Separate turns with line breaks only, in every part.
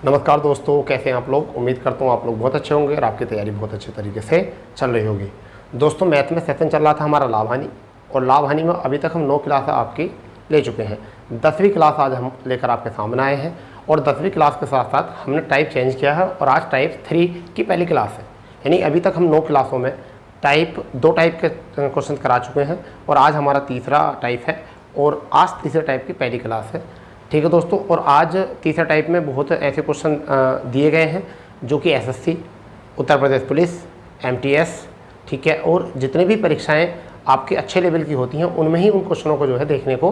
नमस्कार दोस्तों, कैसे हैं आप लोग। उम्मीद करता हूँ आप लोग बहुत अच्छे होंगे और आपकी तैयारी बहुत अच्छे तरीके से चल रही होगी। दोस्तों, मैथ में सेशन चल रहा था हमारा लाभ हानि, और लाभ हानि में अभी तक हम 9 क्लास आपकी ले चुके हैं। 10वीं क्लास आज हम लेकर आपके सामने आए हैं, और 10वीं क्लास के साथ साथ हमने टाइप चेंज किया है और आज टाइप 3 की पहली क्लास है। यानी अभी तक हम 9 क्लासों में दो टाइप के क्वेश्चन करा चुके हैं, और आज हमारा तीसरा टाइप है और आज तीसरे टाइप की पहली क्लास है। ठीक है दोस्तों, और आज तीसरा टाइप में बहुत ऐसे क्वेश्चन दिए गए हैं जो कि SSC, Uttar Pradesh police, MTS, ठीक है, और जितनी भी परीक्षाएं आपके अच्छे लेवल की होती हैं उनमें ही उन क्वेश्चनों को जो है देखने को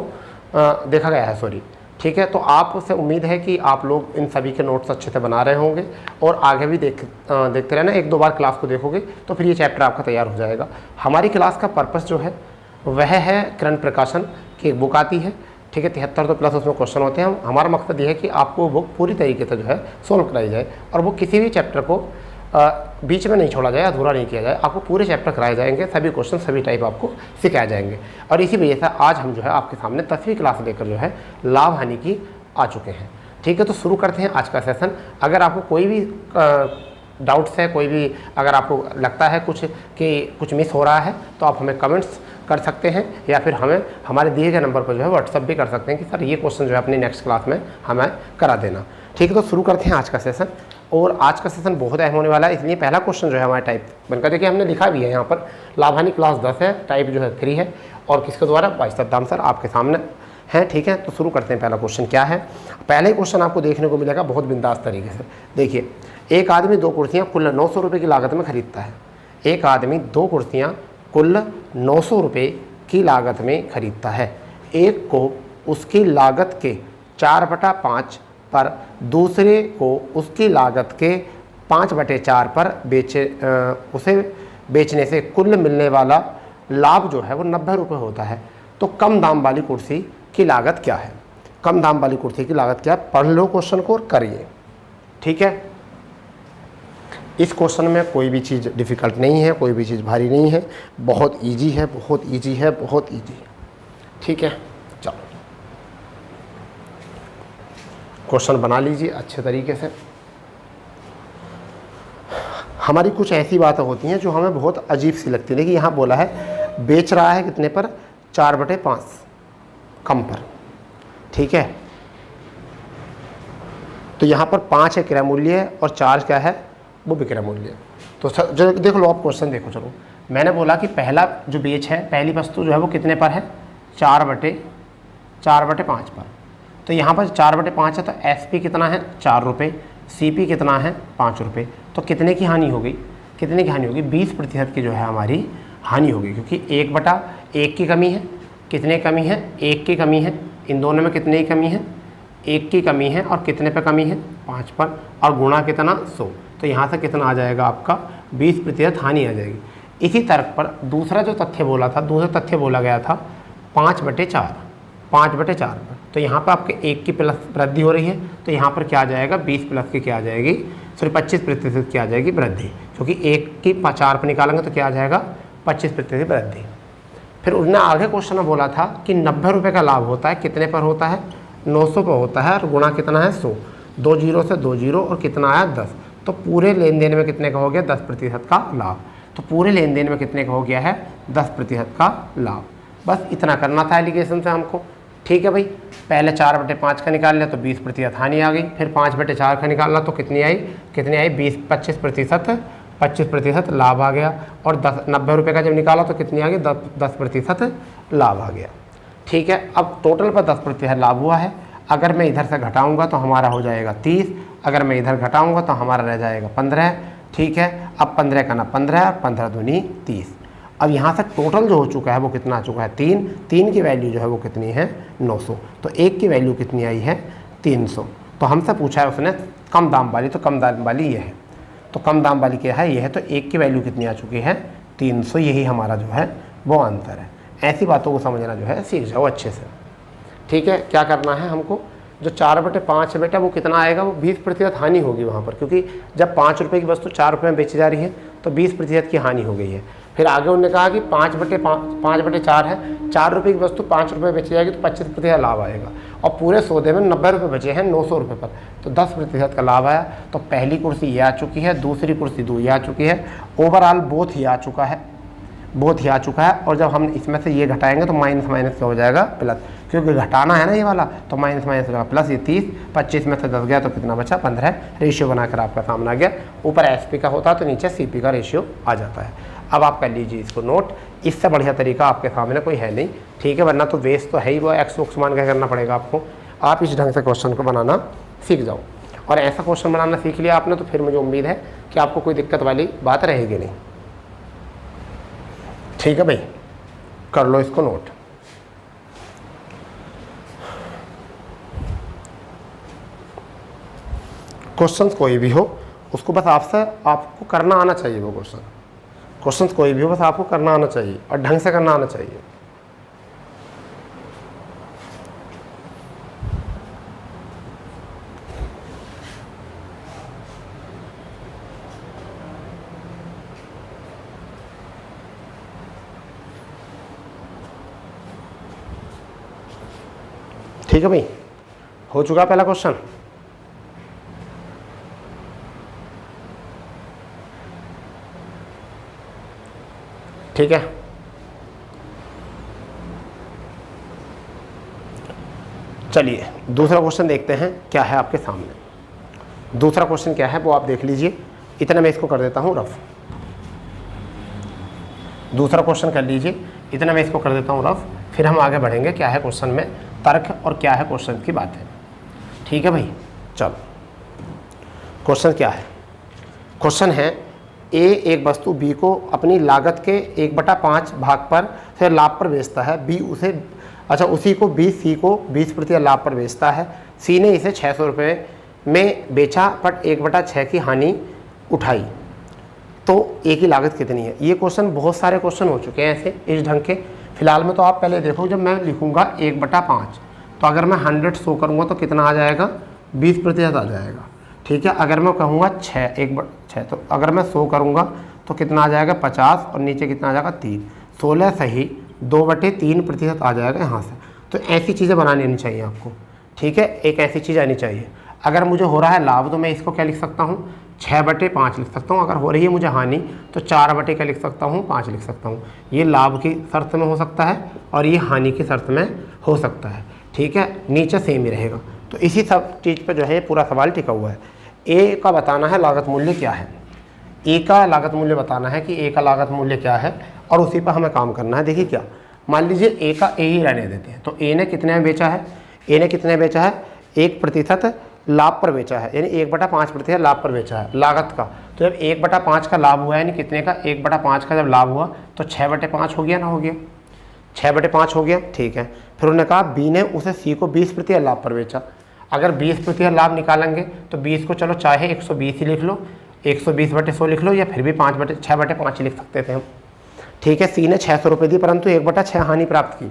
देखा गया है। सॉरी, ठीक है। तो आपसे उम्मीद है कि आप लोग इन सभी के नोट्स अच्छे से बना रहे होंगे और आगे भी देखते रहना। 1-2 बार क्लास को देखोगे तो फिर ये चैप्टर आपका तैयार हो जाएगा। हमारी क्लास का पर्पस जो है वह है किरण प्रकाशन की एक बुक आती है, ठीक है, 73 तो प्लस उसमें क्वेश्चन होते हैं। हमारा मकसद ये है कि आपको बुक पूरी तरीके से जो है सोल्व कराई जाए, और वो किसी भी चैप्टर को बीच में नहीं छोड़ा जाए, अधूरा नहीं किया जाए। आपको पूरे चैप्टर कराए जाएंगे, सभी क्वेश्चन सभी टाइप आपको सिखाए जाएंगे। और इसी वजह से आज हम जो है आपके सामने 10वीं क्लास लेकर जो है लाभ हानि की आ चुके हैं। ठीक है, तो शुरू करते हैं आज का सेशन। अगर आपको कोई भी डाउट्स है, कोई भी अगर आपको लगता है कुछ मिस हो रहा है, तो आप हमें कमेंट्स कर सकते हैं, या फिर हमें हमारे दिए गए नंबर पर जो है व्हाट्सअप भी कर सकते हैं कि सर ये क्वेश्चन जो है अपनी नेक्स्ट क्लास में हमें करा देना। ठीक है, तो शुरू करते हैं आज का सेशन। और आज का सेशन बहुत अहम होने वाला है, इसलिए पहला क्वेश्चन जो है हमारा टाइप बनकर देखिए हमने लिखा भी है यहाँ पर, लाभ हानि क्लास 10 है, टाइप जो है 3 है, और किसके द्वारा, भाई सद्दाम सर आपके सामने हैं। ठीक है, तो शुरू करते हैं। पहला क्वेश्चन क्या है। पहले क्वेश्चन आपको देखने को मिलेगा बहुत बिंदास तरीके से। देखिए, एक आदमी 2 कुर्सियाँ कुल 900 रुपये की लागत में खरीदता है। एक आदमी 2 कुर्सियाँ कुल 900 रुपये की लागत में खरीदता है। एक को उसकी लागत के 4/5 पर, दूसरे को उसकी लागत के 5/4 पर उसे बेचने से कुल मिलने वाला लाभ जो है वो 90 रुपये होता है। तो कम दाम वाली कुर्सी की लागत क्या है? कम दाम वाली कुर्सी की लागत क्या है? पढ़ लो क्वेश्चन को और करिए। ठीक है, इस क्वेश्चन में कोई भी चीज़ डिफ़िकल्ट नहीं है, कोई भी चीज़ भारी नहीं है, बहुत इजी है, बहुत इजी है, बहुत इजी है। ठीक है, चलो क्वेश्चन बना लीजिए अच्छे तरीके से। हमारी कुछ ऐसी बातें होती हैं जो हमें बहुत अजीब सी लगती है। देखिए, यहाँ बोला है बेच रहा है कितने पर, 4/5 कम पर। ठीक है, तो यहाँ पर 5 है क्रय मूल्य है और 4 क्या है, वो विक्रय मूल्य। तो जो देख लो आप क्वेश्चन देखो। चलो, मैंने बोला कि पहला जो बेच है, पहली वस्तु जो है वो कितने पर है, 4/5 पर। तो यहाँ पर 4/5 है, तो SP कितना है, 4 रुपये, CP कितना है, 5 रुपये। तो कितने की हानि हो गई, कितने की हानि होगी, 20% की जो है हमारी हानि होगी, क्योंकि 1/1 की कमी है। कितने कमी है, 1 की कमी है। इन दोनों में कितने की कमी है, 1 की कमी है, और कितने पे कमी है, 5 पर, और गुणा कितना, 100। तो यहाँ से कितना आ जाएगा आपका, 20% हानि आ जाएगी। इसी तर्क पर दूसरा जो तथ्य बोला था, दूसरा तथ्य बोला गया था 5/4 पर। तो यहाँ पर आपके 1 की प्लस वृद्धि हो रही है, तो यहाँ पर क्या आ जाएगा, 20 प्लस की क्या आ जाएगी, सॉरी 25% की आ जाएगी वृद्धि, क्योंकि 1 की 4 पर निकालेंगे तो क्या आ जाएगा, 25% वृद्धि। फिर उसने आगे क्वेश्चन में बोला था कि 90 रुपये का लाभ होता है, कितने पर होता है, 900 पर होता है, और गुणा कितना है, 100। 2 जीरो से 2 जीरो, और कितना आया, 10। तो पूरे लेन देन में कितने का हो गया, 10% का लाभ। तो पूरे लेन देन में कितने का हो गया है, 10% का लाभ। बस इतना करना था एलिगेशन से हमको। ठीक है भाई, पहले 4/5 का निकाल लिया तो 20% हानि आ गई। फिर 5/4 का निकालना तो कितनी आई, 25% लाभ आ गया। और 90 रुपये का जब निकाला तो कितनी आ गई, 10% लाभ आ गया। ठीक है, अब टोटल पर 10% लाभ हुआ है। अगर मैं इधर से घटाऊंगा तो हमारा हो जाएगा 30, अगर मैं इधर घटाऊंगा तो हमारा रह जाएगा 15। ठीक है, अब 15 का ना 15, 15 दूनी 30। अब यहाँ से टोटल जो हो चुका है वो कितना आ चुका है, 3 की वैल्यू जो है वो कितनी है, 900। तो 1 की वैल्यू कितनी आई है, 300। तो हमसे पूछा है उसने कम दाम वाली, तो कम दाम वाली ये है। तो कम दाम वाली क्या है, ये है। तो 1 की वैल्यू कितनी आ चुकी है, 300। यही हमारा जो है वो आंसर है। ऐसी बातों को समझना जो है सीख जाओ अच्छे से। ठीक है, क्या करना है हमको, जो 4/5 है बेटा वो कितना आएगा, वो 20% हानि होगी वहाँ पर, क्योंकि जब 5 रुपये की वस्तु 4 रुपये में बेची जा रही है तो 20% की हानि हो गई है। फिर आगे उन्होंने कहा कि 5/4 है, 4 रुपये की वस्तु 5 रुपये बेची जाएगी तो 25% लाभ आएगा, और पूरे सौदे में 90 रुपये बचे हैं 900 रुपये पर, तो 10% का लाभ आया। तो पहली कुर्सी ये आ चुकी है, दूसरी कुर्सी 2 ये आ चुकी है, ओवरऑल बोथ ही आ चुका है, और जब हम इसमें से ये घटाएंगे तो माइनस माइनस क्या हो जाएगा, प्लस, क्योंकि घटाना है ना ये वाला, तो माइनस माइनस हो जाएगा प्लस। ये 30, 25 में से 10 गया तो कितना बचा, 15 रेशियो बनाकर आपका सामने आ गया। ऊपर SP का होता तो नीचे CP का रेशियो आ जाता है। अब आप कर लीजिए इसको नोट, इससे बढ़िया तरीका आपके सामने कोई है नहीं, ठीक है, वरना तो वेस्ट तो है ही, वो एक्स वोक्स मान के करना पड़ेगा आपको। आप इस ढंग से क्वेश्चन को बनाना सीख जाओ, और ऐसा क्वेश्चन बनाना सीख लिया आपने तो फिर मुझे उम्मीद है कि आपको कोई दिक्कत वाली बात रहेगी नहीं। ठीक है भाई, कर लो इसको नोट। क्वेश्चन कोई भी हो उसको बस आपको करना आना चाहिए, वो क्वेश्चन कोई भी हो बस आपको करना आना चाहिए और ढंग से करना आना चाहिए। ठीक है भाई, हो चुका पहला क्वेश्चन। ठीक है, चलिए दूसरा क्वेश्चन देखते हैं क्या है आपके सामने। दूसरा क्वेश्चन क्या है वो आप देख लीजिए, इतना मैं इसको कर देता हूं रफ। दूसरा क्वेश्चन कर लीजिए, इतना मैं इसको कर देता हूं रफ, फिर हम आगे बढ़ेंगे क्या है क्वेश्चन में तर्क और क्या है क्वेश्चन की बात है। ठीक है भाई, चलो क्वेश्चन क्या है। क्वेश्चन है ए एक वस्तु बी को अपनी लागत के 1/5 भाग पर से लाभ पर बेचता है, बी उसे उसी को बी सी को 20% लाभ पर बेचता है। सी ने इसे 600 रुपये में बेचा पर 1/6 की हानि उठाई, तो ए की लागत कितनी है। ये क्वेश्चन बहुत सारे क्वेश्चन हो चुके हैं ऐसे इस ढंग के। फिलहाल में तो आप पहले देखो, जब मैं लिखूंगा 1/5 तो अगर मैं 100 शो करूँगा तो कितना आ जाएगा, 20% आ जाएगा। ठीक है, अगर मैं कहूँगा 1/6 तो अगर मैं 100 करूँगा तो कितना आ जाएगा 50, और नीचे कितना आ जाएगा 3, 16 सही 2/3% आ जाएगा यहाँ से। तो ऐसी चीज़ें बनानी नहीं चाहिए आपको, ठीक है, एक ऐसी चीज़ आनी चाहिए। अगर मुझे हो रहा है लाभ तो मैं इसको क्या लिख सकता हूँ, 6/5 लिख सकता हूँ। अगर हो रही है मुझे हानि तो 4/ क्या लिख सकता हूँ, 5 लिख सकता हूँ। ये लाभ की शर्त में हो सकता है और ये हानि की शर्त में हो सकता है। ठीक है, नीचे सेम ही रहेगा। तो इसी सब चीज़ पे जो है पूरा सवाल टिका हुआ है। ए का बताना है लागत मूल्य क्या है, ए का लागत मूल्य बताना है कि ए का लागत मूल्य क्या है, और उसी पर हमें काम करना है। देखिए क्या, मान लीजिए ए का ए ही रहने देते हैं, तो ए ने कितने में बेचा है, ए ने कितने बेचा है, 1% लाभ पर बेचा है, यानी 1/5% लाभ पर बेचा है लागत का। तो जब 1/5 का लाभ हुआ यानी कितने का, 1/5 का जब लाभ हुआ तो 6/5 हो गया ना, हो गया 6/5 हो गया। ठीक है, फिर उन्होंने कहा बी ने उसे सी को 20% लाभ पर बेचा। अगर 20% लाभ निकालेंगे तो 20 को चलो चाहे 120 ही लिख लो, 120/100 लिख लो, या फिर भी 6/5 लिख सकते थे हम। ठीक है, सी ने 600 रुपये दी परंतु 1/6 हानि प्राप्त की,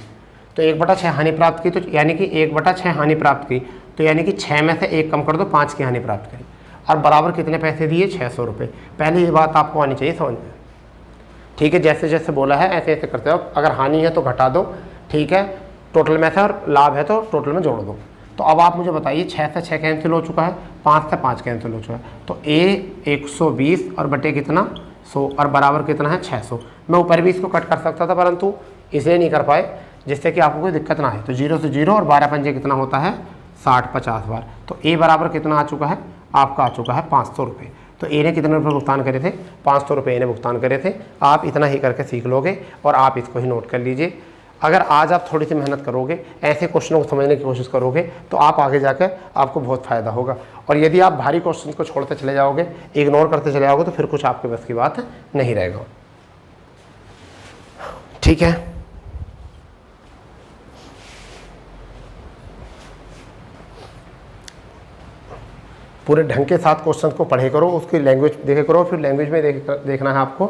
तो 1/6 हानि प्राप्त की, तो यानी कि 1/6 हानि प्राप्त की, तो यानी कि 6 में से 1 कम कर दो, 5 की हानि प्राप्त करी, और बराबर कितने पैसे दिए, 600 रुपये। पहले ये बात आपको आनी चाहिए समझ में। ठीक है, जैसे जैसे बोला है ऐसे ऐसे करते हो। अगर हानि है तो घटा दो, ठीक है, टोटल में से, और लाभ है तो टोटल में जोड़ दो। तो अब आप मुझे बताइए 6 से 6 कैंसिल हो चुका है, 5 से 5 कैंसिल हो चुका है, तो ए 120 और बटे कितना 100 और बराबर कितना है 600। मैं ऊपर भी इसको कट कर सकता था परंतु इसे नहीं कर पाए, जिससे कि आपको कोई दिक्कत ना आए। तो 0 से 0 और 12 पंजे कितना होता है 60, 50 बार। तो ए बराबर कितना आ चुका है, आपका आ चुका है 500 रुपये। तो ए ने कितने रुपये भुगतान करे थे, 500 रुपये ए ने भुगतान करे थे। आप इतना ही करके सीख लोगे और आप इसको ही नोट कर लीजिए। अगर आज आप थोड़ी सी मेहनत करोगे, ऐसे क्वेश्चनों को समझने की कोशिश करोगे, तो आप आगे जाकर आपको बहुत फ़ायदा होगा। और यदि आप भारी क्वेश्चन को छोड़ते चले जाओगे, इग्नोर करते चले जाओगे, तो फिर कुछ आपके बस की बात नहीं रहेगा। ठीक है, पूरे ढंग के साथ क्वेश्चन को पढ़े करो, उसकी लैंग्वेज देखे करो, फिर लैंग्वेज में देखना है आपको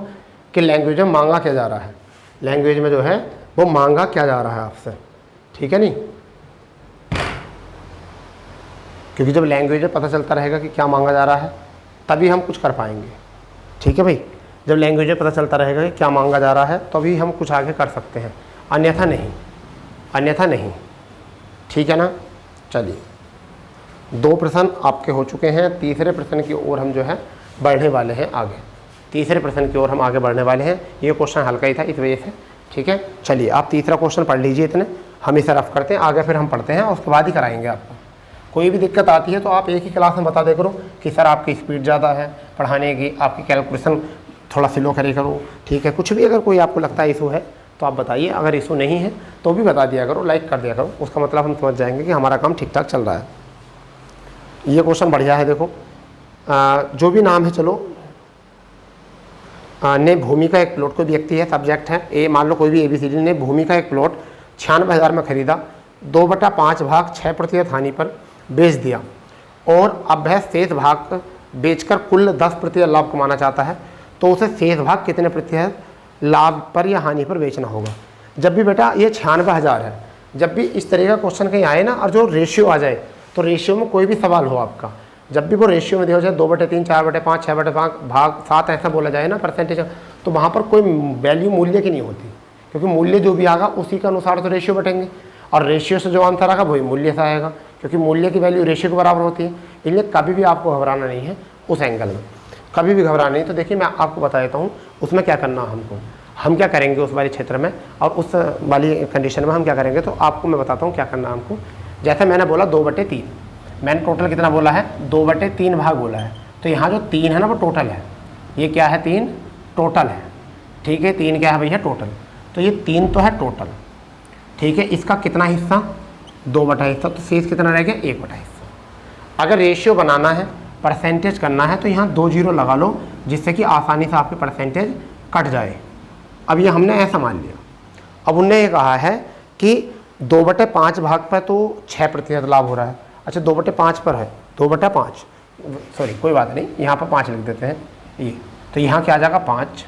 कि लैंग्वेज में मांगा क्या जा रहा है, लैंग्वेज में जो है वो मांगा क्या जा रहा है आपसे। ठीक है नहीं, क्योंकि जब लैंग्वेज में पता चलता रहेगा कि क्या मांगा जा रहा है तभी हम कुछ कर पाएंगे। ठीक है भाई, जब लैंग्वेज में पता चलता रहेगा कि क्या मांगा जा रहा है तभी हम कुछ आगे कर सकते हैं, अन्यथा नहीं, अन्यथा नहीं। ठीक है ना। चलिए 2 प्रश्न आपके हो चुके हैं, तीसरे प्रश्न की ओर हम जो है बढ़ने वाले हैं आगे। तीसरे प्रश्न की ओर हम आगे बढ़ने वाले हैं। ये क्वेश्चन हल्का ही था इस वजह से। ठीक है, चलिए आप तीसरा क्वेश्चन पढ़ लीजिए इतने, हम इसे रफ करते हैं, आगे फिर हम पढ़ते हैं और उसके बाद ही कराएंगे आपको। कोई भी दिक्कत आती है तो आप एक ही क्लास में बता दे करो कि सर आपकी स्पीड ज़्यादा है पढ़ाने की, आपकी कैलकुलेशन थोड़ा स्लो करे करो। ठीक है, कुछ भी अगर कोई आपको लगता है इशू है तो आप बताइए, अगर इशू नहीं है तो भी बता दिया करो, लाइक कर दिया करो, उसका मतलब हम समझ जाएंगे कि हमारा काम ठीक ठाक चल रहा है। ये क्वेश्चन बढ़िया है, देखो जो भी नाम है चलो ने भूमि का एक प्लॉट, कोई व्यक्ति है, सब्जेक्ट है ए, मान लो कोई भी ABCD ने भूमि का एक प्लॉट 96,000 में खरीदा, 2/5 भाग 6% हानि पर बेच दिया और अब वह शेष भाग बेचकर कुल 10% लाभ कमाना चाहता है, तो उसे शेष भाग कितने प्रतिशत लाभ पर या हानि पर बेचना होगा। जब भी बेटा ये 96,000 है, जब भी इस तरह का क्वेश्चन कहीं आए ना और जो रेशियो आ जाए, तो रेशियो में कोई भी सवाल हो आपका, जब भी वो रेशियो में दिया जाए 2/3, 4/5, 6/5 भाग 7 ऐसा बोला जाए ना परसेंटेज, तो वहाँ पर कोई वैल्यू मूल्य की नहीं होती, क्योंकि मूल्य जो भी आएगा उसी के अनुसार तो रेशियो बटेंगे और रेशियो से जो आंसर आएगा वही मूल्य से आएगा, क्योंकि मूल्य की वैल्यू रेशियो के बराबर होती है। इसलिए कभी भी आपको घबराना नहीं है उस एंगल में, कभी भी घबराना नहीं। तो देखिए मैं आपको बता देता हूँ उसमें क्या करना हमको, हम क्या करेंगे उस वाले क्षेत्र में और उस वाली कंडीशन में हम क्या करेंगे, तो आपको मैं बताता हूँ क्या करना है हमको। जैसे मैंने बोला 2/3, मैंने टोटल कितना बोला है, 2/3 भाग बोला है, तो यहाँ जो 3 है ना वो टोटल है, ये क्या है 3 टोटल है। ठीक है, 3 क्या है भैया टोटल, तो ये 3 तो है टोटल। ठीक है, इसका कितना हिस्सा 2/3 हिस्सा, तो शेष कितना रह गया 1/3 हिस्सा। अगर रेशियो बनाना है, परसेंटेज करना है, तो यहाँ 2 0 लगा लो जिससे कि आसानी से आपके परसेंटेज कट जाए। अब ये हमने ऐसा मान लिया। अब उनने ये कहा है कि 2/5 भाग पर तो 6% लाभ हो रहा है। अच्छा 2/5 पर है, 2/5 सॉरी कोई बात नहीं, यहाँ पर 5 लिख देते हैं ये, तो यहाँ क्या आ जाएगा 5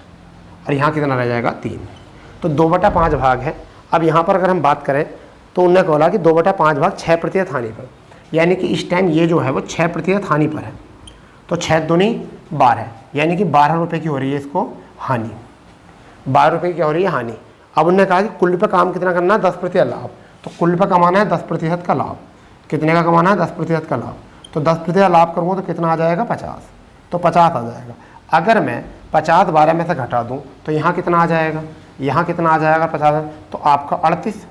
और यहाँ कितना रह जाएगा 3, तो 2/5 भाग है। अब यहाँ पर अगर हम बात करें तो उन्होंने बोला कि 2/5 भाग 6% हानि पर, यानी कि इस टाइम ये जो है वो 6% हानि पर है, तो 6 दूनी 12, यानी कि 12 रुपये की हो रही है इसको हानि, 12 रुपये की क्या हो रही है हानि। अब उन्होंने कहा कि कुल पर काम कितना करना है 10% लाभ, तो कुल पर कमाना है 10% का लाभ। कितने का कमाना है 10% का लाभ, तो 10% लाभ करूँगा तो कितना आ जाएगा 50, तो 50 आ जाएगा। अगर मैं 50 12 में से घटा दूँ तो यहाँ कितना आ जाएगा, यहाँ कितना आ जाएगा 50, तो आपका 38,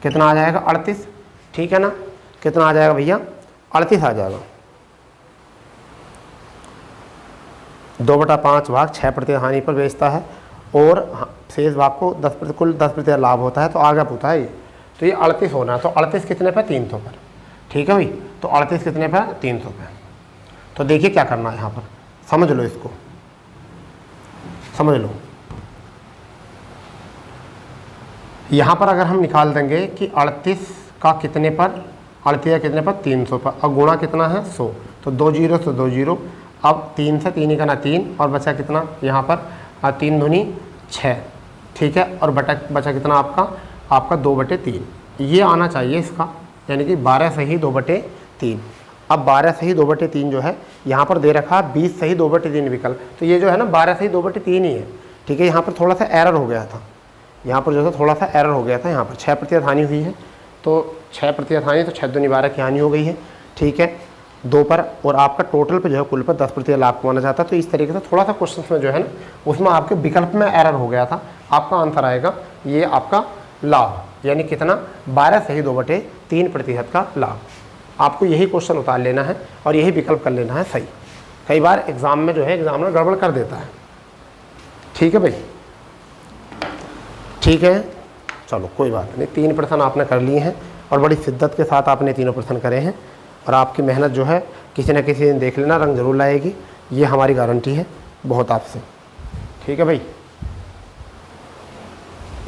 कितना आ जाएगा 38। ठीक है ना, कितना आ जाएगा भैया 38 आ जाएगा। 2/5 भाग 6% हानि पर बेचता है और शेष भाग को 10% कुल 10% लाभ होता है, तो आगे पूछा है ये, तो ये 38 होना है। तो 38 कितने पर 300 पर। ठीक है भाई, तो 38 कितने पर 300 पर। तो देखिए क्या करना है यहाँ पर, समझ लो इसको, समझ लो। यहाँ पर अगर हम निकाल देंगे कि 38 का कितने पर, 38 का कितने पर 300 पर, और गुणा कितना है 100, तो 2 0 से 2 0, अब 3 से 3 ही करना 3 और बचा कितना यहाँ पर 3 दूनी 6। ठीक है, और बचा कितना आपका 2/3, ये आना चाहिए इसका, यानी कि 12 सही 2/3। अब 12 सही 2/3 जो है यहाँ पर दे रखा 20 सही 2/3 विकल्प, तो ये जो है ना 12 सही 2/3 ही है। ठीक है, यहाँ पर थोड़ा सा एरर हो गया था, यहाँ पर जो है थोड़ा सा एरर हो गया था, यहाँ पर 6% हानि हुई है, तो 6% हानि, तो 6 दूनी 12 की हानि हो गई है। ठीक है, 2 पर, और आपका टोटल पे जो है कुल पर 10% लाभ कमाना चाहता है, तो इस तरीके से थोड़ा सा क्वेश्चन में जो है ना उसमें आपके विकल्प में एरर हो गया था। आपका आंसर आएगा ये आपका लाभ, यानी कितना 12 सही 2/3% का लाभ। आपको यही क्वेश्चन उतार लेना है और यही विकल्प कर लेना है सही। कई बार एग्जाम में जो है एग्जामिनर गड़बड़ कर देता है। ठीक है भाई, ठीक है, चलो कोई बात नहीं। 3 प्रश्न आपने कर लिए हैं और बड़ी शिद्दत के साथ आपने तीनों प्रश्न करे हैं, और आपकी मेहनत जो है किसी न किसी दिन देख लेना रंग जरूर लाएगी, ये हमारी गारंटी है बहुत आपसे। ठीक है भाई,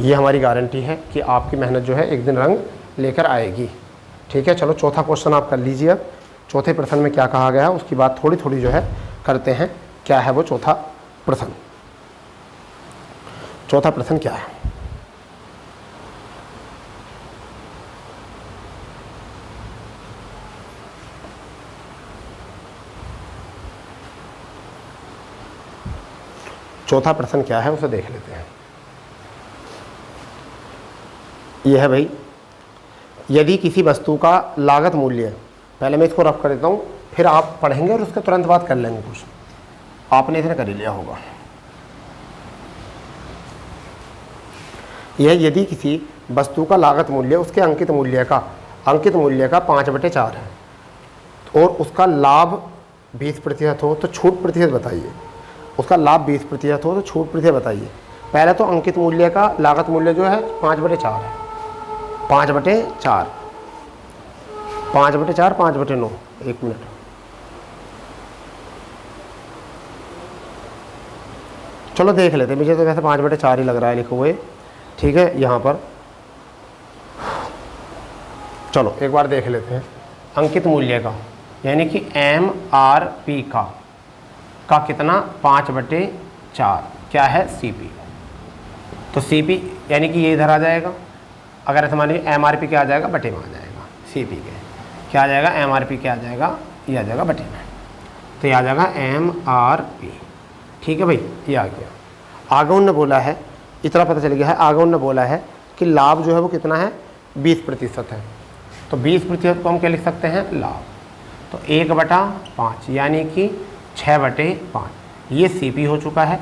ये हमारी गारंटी है कि आपकी मेहनत जो है एक दिन रंग लेकर आएगी। ठीक है, चलो चौथा क्वेश्चन आप कर लीजिए। अब चौथे प्रश्न में क्या कहा गया है उसकी बात थोड़ी थोड़ी जो है करते हैं। क्या है वो चौथा प्रश्न, चौथा प्रश्न क्या है? चौथा प्रश्न क्या है उसे देख लेते हैं। यह है भाई, यदि किसी वस्तु का लागत मूल्य, पहले मैं इसको रफ कर देता हूँ, फिर आप पढ़ेंगे और उसके तुरंत बाद कर लेंगे कुछ, आपने इतना कर ही लिया होगा। यह यदि किसी वस्तु का लागत मूल्य उसके अंकित मूल्य का 5/4 है और उसका लाभ 20% हो तो छूट प्रतिशत बताइए। उसका लाभ 20% हो तो छूट प्रतिशत बताइए। पहले तो अंकित मूल्य का लागत मूल्य जो है 5/4 है। 5/4, 5/4, 5/9, 1 मिनट, चलो देख लेते हैं। मुझे तो वैसे 5/4 ही लग रहा है लिखे हुए, ठीक है। यहाँ पर चलो एक बार देख लेते हैं। अंकित मूल्य का यानी कि MRP का कितना 5/4 क्या है CP, तो CP यानी कि ये इधर आ जाएगा। अगर ऐसा मान लीजिए MRP क्या आ जाएगा, बटे में आ जाएगा। CP के क्या आ जाएगा, MRP क्या आ जाएगा, ये आ जाएगा बटे में, तो ये आ जाएगा MRP, ठीक है भाई। ये आ गया। आगे उन्होंने बोला है, इतना पता चल गया है। आगे उन्होंने बोला है कि लाभ जो है वो कितना है, 20% है। तो 20% को हम क्या लिख सकते हैं, लाभ। तो 1/5 यानी कि 6/5, ये CP हो चुका है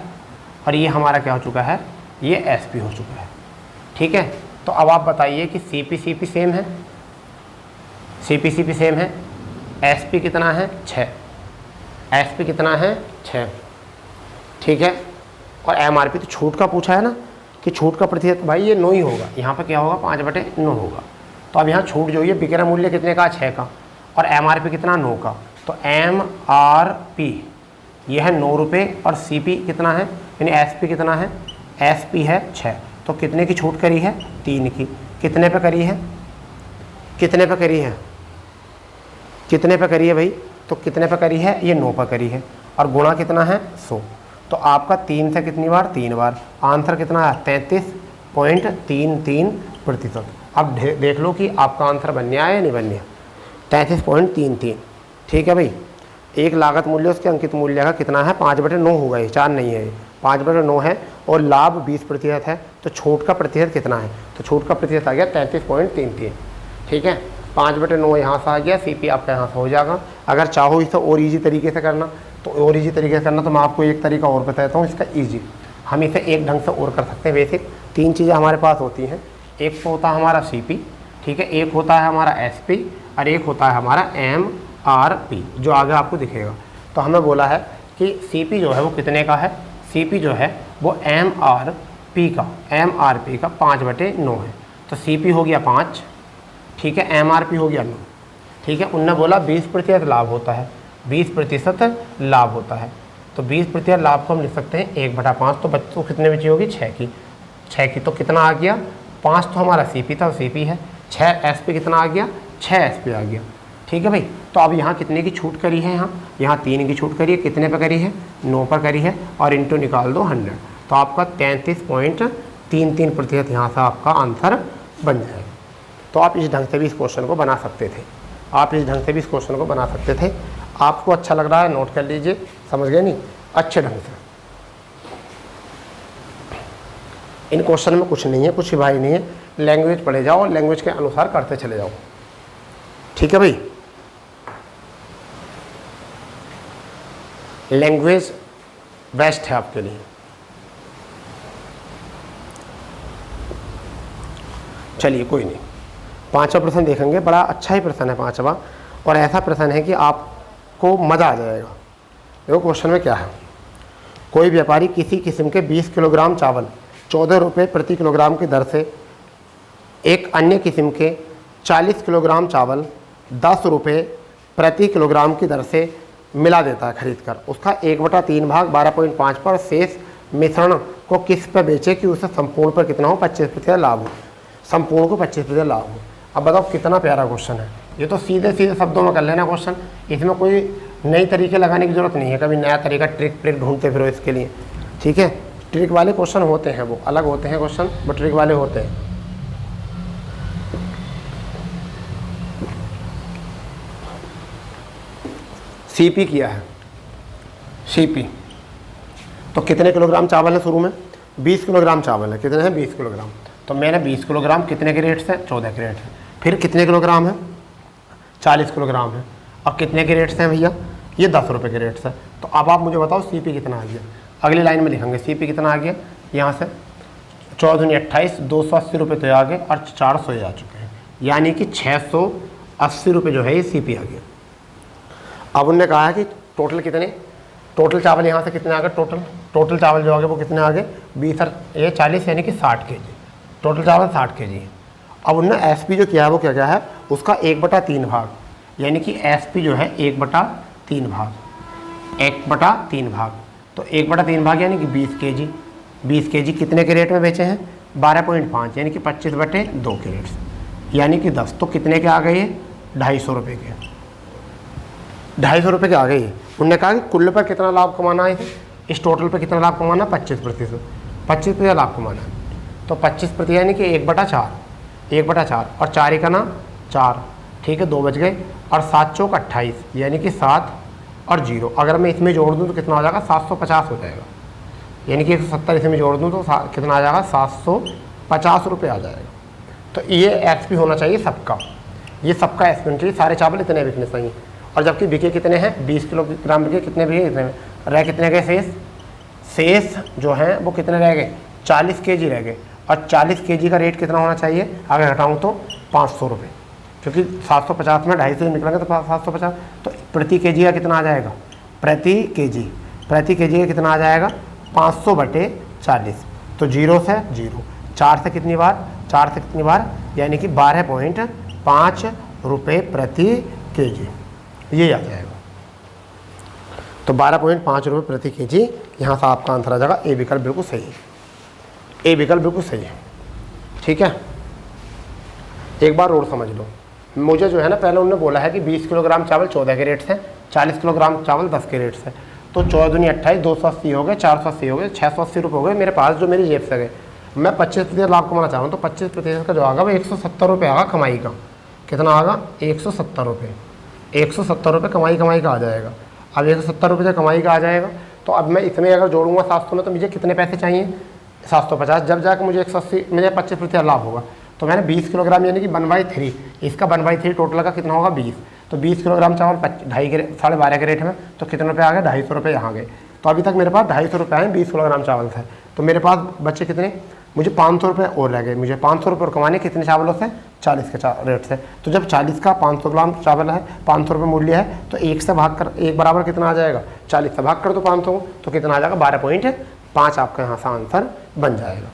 और ये हमारा क्या हो चुका है, ये SP हो चुका है, ठीक है। तो अब आप बताइए कि CP सेम है, CP सेम है। SP कितना है, 6, SP कितना है, 6, ठीक है। और MRP तो छूट का पूछा है ना, कि छूट का प्रतिशत भाई ये 9 ही होगा। यहाँ पर क्या होगा, 5/9 होगा। तो अब यहाँ छूट जो है विक्रय मूल्य कितने का, 6 का, और MRP कितना, 9 का। तो MRP ये है 9 रुपये और CP कितना है, यानी SP कितना है, SP है 6। तो कितने की छूट करी है, 3 की। कितने पे करी है, कितने पे करी है, कितने पे करी है भाई, तो कितने पे करी है, ये 9 पे करी है और गुणा कितना है, 100। तो आपका 3 से कितनी बार, 3 बार। आंसर कितना है, 33.33%। अब देख लो कि आपका आंसर बन गया है या नहीं बन गया, 33.33, ठीक है भाई। एक लागत मूल्य उसके अंकित मूल्य का कितना है, 5/9 होगा, ये 4 नहीं है, ये 5/9 है और लाभ 20% है। तो छूट का प्रतिशत कितना है, तो छूट का प्रतिशत आ गया 33.33, ठीक है। 5/9 यहाँ से आ गया, CP आपका यहाँ से हो जाएगा। अगर चाहो इसे और ईजी तरीके से करना तो और ईजी तरीके से करना, तो मैं आपको एक तरीका और बताता हूँ इसका ईजी। हम इसे एक ढंग से और कर सकते हैं। बेसिक 3 चीज़ें हमारे पास होती हैं। एक तो होता है हमारा CP, ठीक है, एक होता है हमारा SP और एक होता है हमारा MRP, जो आगे आपको दिखेगा। तो हमें बोला है कि CP जो है वो कितने का है, CP जो है वो MRP का 5/9 है। तो CP हो गया 5, ठीक है, MRP हो गया 9, ठीक है। उनने बोला 20% लाभ होता है, 20% लाभ होता है। तो 20% लाभ को हम लिख सकते हैं 1/5। तो बच्चों कितने बची होगी, 6 की। तो कितना आ गया, 5 तो हमारा CP था, CP है। 6 SP कितना आ गया, 6 SP आ गया, ठीक है भाई। तो अब यहाँ कितने की छूट करी है, यहाँ 3 की छूट करी है। कितने पर करी है, 9 पर करी है और इंटू निकाल दो 100। तो आपका 33.33% यहाँ से आपका आंसर बन जाएगा। तो आप इस ढंग से भी इस क्वेश्चन को बना सकते थे, आपको अच्छा लग रहा है, नोट कर लीजिए, समझ गए नहीं, अच्छे ढंग से। इन क्वेश्चन में कुछ नहीं है, कुछ भाई नहीं है। लैंग्वेज पढ़े जाओ, लैंग्वेज के अनुसार करते चले जाओ, ठीक है भाई। लैंग्वेज बेस्ट है आपके लिए। चलिए कोई नहीं, 5वां प्रश्न देखेंगे। बड़ा अच्छा ही प्रश्न है 5वां, और ऐसा प्रश्न है कि आपको मज़ा आ जाएगा। देखो क्वेश्चन में क्या है, कोई व्यापारी किसी किस्म के 20 किलोग्राम चावल 14 रुपये प्रति किलोग्राम की दर से एक अन्य किस्म के 40 किलोग्राम चावल 10 रुपये प्रति किलोग्राम की दर से मिला देता है खरीद कर। उसका 1/3 भाग 12.5 पर शेष मिश्रण को किस पर बेचे कि उसे संपूर्ण पर कितना हो, 25% लाभ हो। संपूर्ण को 25% लाभ हो। अब बताओ कितना प्यारा क्वेश्चन है। ये तो सीधे सीधे शब्दों में कर लेना क्वेश्चन, इसमें कोई नई तरीके लगाने की ज़रूरत नहीं है। कभी नया तरीका ट्रिक ढूंढते फिरो इसके लिए, ठीक है। ट्रिक वाले क्वेश्चन होते हैं, वो अलग होते हैं क्वेश्चन, बट ट्रिक वाले होते हैं। CP किया है, CP तो कितने किलोग्राम चावल है शुरू में? 20 किलोग्राम चावल है। कितने हैं? 20 किलोग्राम। तो मैंने 20 किलोग्राम कितने के रेट से? 14 के रेट से। फिर कितने किलोग्राम है? 40 किलोग्राम है। अब कितने के रेट से हैं भैया? ये 10 रुपये के रेट से। तो अब आप मुझे बताओ CP कितना आ गया? अगली लाइन में लिखेंगे CP कितना आ गया। यहाँ से 14 दूनी 28, 280 रुपये तो आ गए और 400 ये आ चुके हैं, यानी कि 680 रुपये जो है ये CP आ गया। अब उनने कहा है कि टोटल कितने, टोटल चावल यहाँ से कितने आ गए? टोटल चावल जो आ गए वो कितने आ गए? 20 और ये 40 यानी कि 60 kg। टोटल चावल 60 kg है। अब उनने SP जो किया है वो क्या है? उसका 1/3 भाग, यानी कि SP जो है 1/3 भाग, 1/3 भाग। तो 1/3 भाग यानी कि 20 kg। 20 kg कितने के रेट में बेचे हैं? 12.5 यानी कि 25/2 के रेट से, यानी कि 10। तो कितने के आ गए? 250 रुपये के। 250 रुपये के आ गए। उन्होंने कहा कि कुल पर कितना लाभ कमाना है, इस टोटल पर कितना लाभ कमाना? 25%। 25% लाभ कमाना है। तो 25% यानी कि 1/4, 1/4 और 4 का ना 4, ठीक है, 2 बच गए। और 7 चौक 28 यानी कि 7 और 0। अगर मैं इसमें जोड़ दूँ तो कितना हो जाएगा? 750 हो जाएगा, यानी कि 170 इसमें जोड़ दूँ तो कितना आ जाएगा? 750 रुपये आ जाएगा। तो ये SP होना चाहिए सबका, ये सबका SP होना चाहिए। सारे चावल इतने बिकने चाहिए। और जबकि बिके कितने हैं? 20 किलोग्राम बिके, कितने बिके? इतने में रह कितने गए? शेष जो हैं वो कितने रह गए? 40 kg रह गए। और 40 kg का रेट कितना होना चाहिए? अगर घटाऊँ तो 500 रुपये, क्योंकि 750 में 250 निकलेंगे तो 750। तो प्रति kg का कितना आ जाएगा? प्रति kg का कितना आ जाएगा? 500/40। तो 0 से 0, 4 से कितनी बार? 4 से कितनी बार? यानी कि 12.5 रुपये प्रति kg, ये आ जाएगा। तो 12.5 रुपये प्रति kg, यहाँ से आपका आंसर आ जाएगा। ए विकल्प बिल्कुल सही है, ए विकल्प बिल्कुल सही है। ठीक है, एक बार और समझ लो। मुझे जो है ना, पहले उन्होंने बोला है कि 20 किलोग्राम चावल 14 के रेट से, 40 किलोग्राम चावल 10 के रेट से। तो 14 दूनी 28, 280 हो गए, 480 हो गए, 680 रुपये हो गए मेरे पास, जो मेरी जेब से गए। मैं 25% लाभ कमाना चाह रहा हूँ, तो 25% का जो आगा वो 170 रुपये आगा कमाई का। कितना आगा? 170 रुपये। 170 रुपये कमाई का आ जाएगा। अब 170 रुपये कमाई का आ जाएगा, तो अब मैं इसमें अगर जोड़ूंगा 700 में, तो मुझे कितने पैसे चाहिए? 750। जब जाकर मुझे 180 मुझे 25% लाभ होगा। तो मैंने 20 किलोग्राम यानी कि 1/3, इसका 1/3 टोटल का कितना होगा? 20। तो 20 किलोग्राम चावल 12.5 के रेट में, तो कितने रुपये आ गए? 250 रुपये यहाँ गए। तो अभी तक मेरे पास 250 रुपये आए 20 किलोग्राम चावल से। तो मेरे पास बच्चे कितने? मुझे 500 रुपये और रह गए। मुझे 500 रुपये और कमाने कितने चावलों से? 40 के रेट से। तो जब 40 का 500 ग्राम चावल है, 500 रुपये मूल्य है, तो 1 से भाग कर 1 बराबर कितना आ जाएगा? 40 से भाग कर दो 500 को, तो कितना आ जाएगा? 12.5 आपका यहाँ से आंसर बन जाएगा।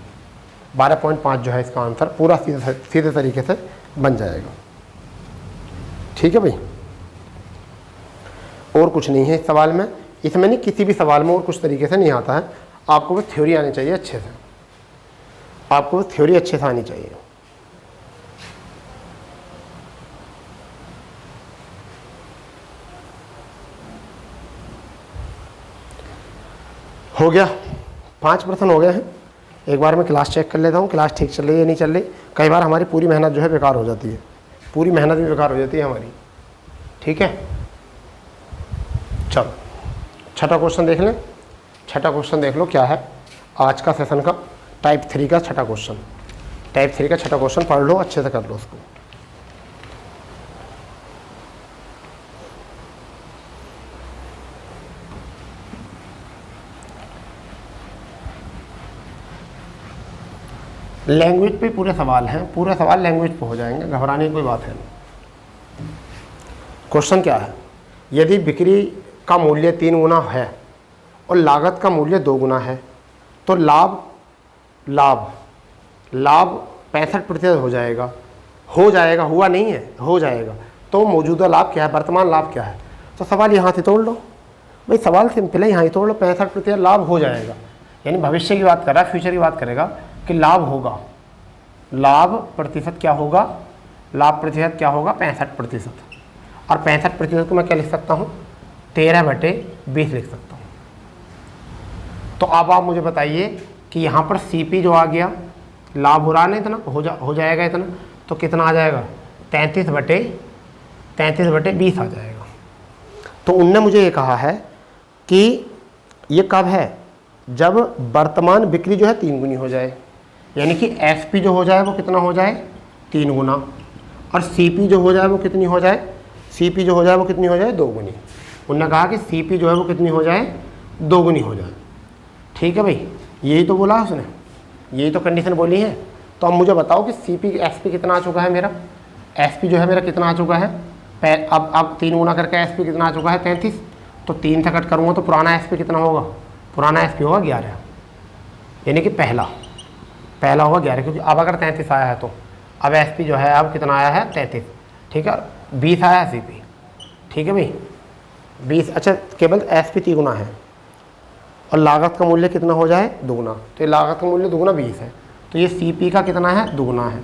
12.5 जो है इसका आंसर पूरा सीधे तरीके से बन जाएगा। ठीक है भाई, और कुछ नहीं है इस सवाल में। इसमें नहीं, किसी भी सवाल में और कुछ तरीके से नहीं आता है। आपको बस थ्योरी आनी चाहिए अच्छे से, आपको बस थ्योरी अच्छे से आनी चाहिए। हो गया, 5 प्रश्न हो गए हैं। एक बार मैं क्लास चेक कर लेता हूँ, क्लास ठीक चल रही है नहीं चल रही। कई बार हमारी पूरी मेहनत जो है बेकार हो जाती है, पूरी मेहनत भी बेकार हो जाती है हमारी। ठीक है, चलो छठा क्वेश्चन देख लें। छठा क्वेश्चन देख लो क्या है आज का सेशन का, टाइप 3 का छठा क्वेश्चन। टाइप 3 का छठा क्वेश्चन पढ़ लो, अच्छे से कर लो उसको। लैंग्वेज पे पूरे सवाल हैं, पूरे सवाल लैंग्वेज पे हो जाएंगे, घबराने की कोई बात है नहीं। क्वेश्चन क्या है? यदि बिक्री का मूल्य 3 गुना है और लागत का मूल्य 2 गुना है, तो लाभ 65% हो जाएगा। हुआ नहीं है, हो जाएगा। तो मौजूदा लाभ क्या है? वर्तमान लाभ क्या है? तो सवाल यहाँ से तोड़ लो भाई, सवाल सिंपल है, यहाँ ही तोड़ लो। 65% लाभ हो जाएगा, यानी भविष्य की बात कर रहा है, फ्यूचर की बात करेगा कि लाभ होगा। लाभ प्रतिशत क्या होगा? लाभ प्रतिशत क्या होगा? 65%। और 65% को मैं क्या लिख सकता हूँ? 13/20 लिख सकता हूँ। तो अब आप मुझे बताइए कि यहाँ पर CP जो आ गया, लाभ हो रहा नहीं इतना, हो जाएगा इतना, तो कितना आ जाएगा? 33/20 आ जाएगा। तो उनने मुझे ये कहा है कि ये कब है? जब वर्तमान बिक्री जो है 3 गुनी हो जाए, यानी कि एसपी जो हो जाए वो कितना हो जाए 3 गुना, और सीपी जो हो जाए वो कितनी हो जाए, सीपी जो हो जाए वो कितनी हो जाए 2 गुनी। उन्होंने कहा कि सीपी जो है वो कितनी हो जाए 2 गुनी हो जाए। ठीक है भाई, यही तो बोला उसने, यही तो कंडीशन बोली है। तो अब मुझे बताओ कि सीपी एसपी कितना आ चुका है मेरा, एसपी जो है मेरा कितना आ चुका है, अब 3 गुना करके एसपी कितना आ चुका है 33। तो 3 से कट करूँगा तो पुराना एसपी कितना होगा, पुराना एसपी होगा 11, यानी कि पहला होगा 11, क्योंकि अब अगर 33 आया है तो अब एसपी जो है अब कितना आया है 33। ठीक है, 20 आया है सीपी। ठीक है भाई 20, अच्छा केवल एसपी 3 गुना है और लागत का मूल्य कितना हो जाए 2 गुना, तो ये लागत का मूल्य 2 गुना 20 है, तो ये सीपी का कितना है 2 गुना है,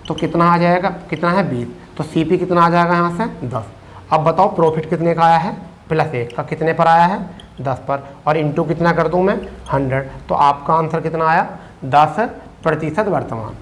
तो कितना आ जाएगा, कितना है 20, तो सीपी कितना आ जाएगा यहाँ से 10। अब बताओ प्रॉफिट कितने का आया है, +1 का कितने पर आया है 10 पर, और इंटू कितना कर दूँ मैं 100, तो आपका आंसर कितना आया 10% वर्तमान,